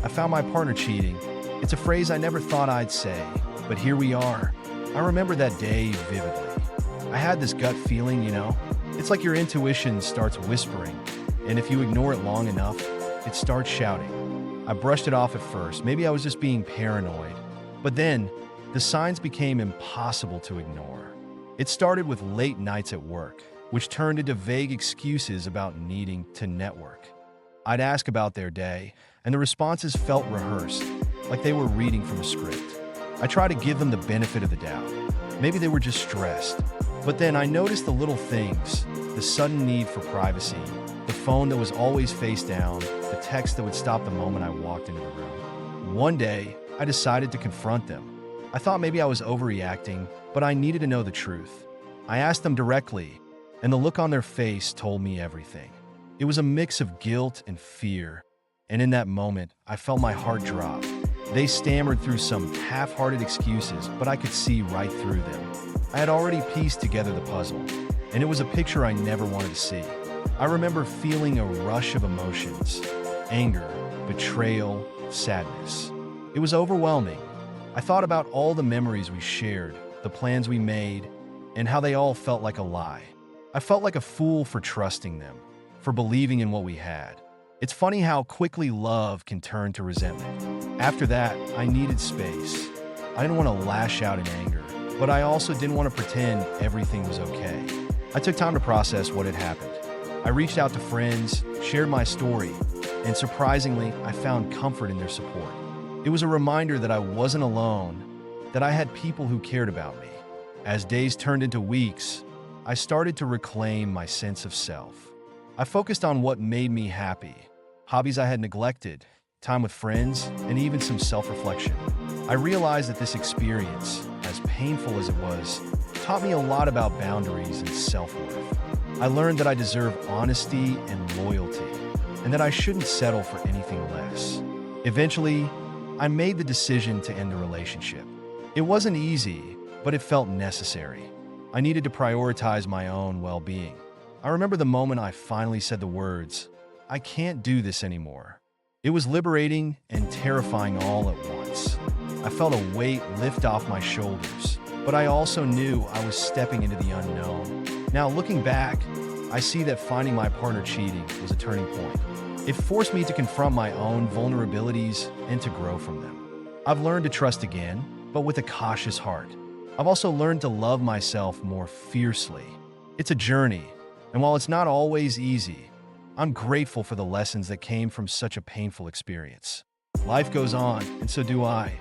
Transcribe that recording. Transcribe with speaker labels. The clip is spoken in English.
Speaker 1: I found my partner cheating. It's a phrase I never thought I'd say, but here we are. I remember that day vividly. I had this gut feeling, It's like your intuition starts whispering, and if you ignore it long enough, it starts shouting. I brushed it off at first. Maybe I was just being paranoid. But then, the signs became impossible to ignore. It started with late nights at work, which turned into vague excuses about needing to network. I'd ask about their day, and the responses felt rehearsed, like they were reading from a script. I tried to give them the benefit of the doubt. Maybe they were just stressed. But then I noticed the little things, the sudden need for privacy, the phone that was always face down, the text that would stop the moment I walked into the room. One day, I decided to confront them. I thought maybe I was overreacting, but I needed to know the truth. I asked them directly, and the look on their face told me everything. It was a mix of guilt and fear, and in that moment, I felt my heart drop. They stammered through some half-hearted excuses, but I could see right through them. I had already pieced together the puzzle, and it was a picture I never wanted to see. I remember feeling a rush of emotions: anger, betrayal, sadness. It was overwhelming. I thought about all the memories we shared, the plans we made, and how they all felt like a lie. I felt like a fool for trusting them, for believing in what we had. It's funny how quickly love can turn to resentment. After that, I needed space. I didn't want to lash out in anger, but I also didn't want to pretend everything was okay. I took time to process what had happened. I reached out to friends, shared my story, and surprisingly, I found comfort in their support. It was a reminder that I wasn't alone, that I had people who cared about me. As days turned into weeks, I started to reclaim my sense of self. I focused on what made me happy, hobbies I had neglected, time with friends, and even some self-reflection. I realized that this experience, as painful as it was, taught me a lot about boundaries and self-worth. I learned that I deserve honesty and loyalty, and that I shouldn't settle for anything less. Eventually, I made the decision to end the relationship. It wasn't easy, but it felt necessary. I needed to prioritize my own well-being. I remember the moment I finally said the words, "I can't do this anymore." It was liberating and terrifying all at once. I felt a weight lift off my shoulders, but I also knew I was stepping into the unknown. Now, looking back, I see that finding my partner cheating was a turning point. It forced me to confront my own vulnerabilities and to grow from them. I've learned to trust again, but with a cautious heart. I've also learned to love myself more fiercely. It's a journey, and while it's not always easy, I'm grateful for the lessons that came from such a painful experience. Life goes on, and so do I.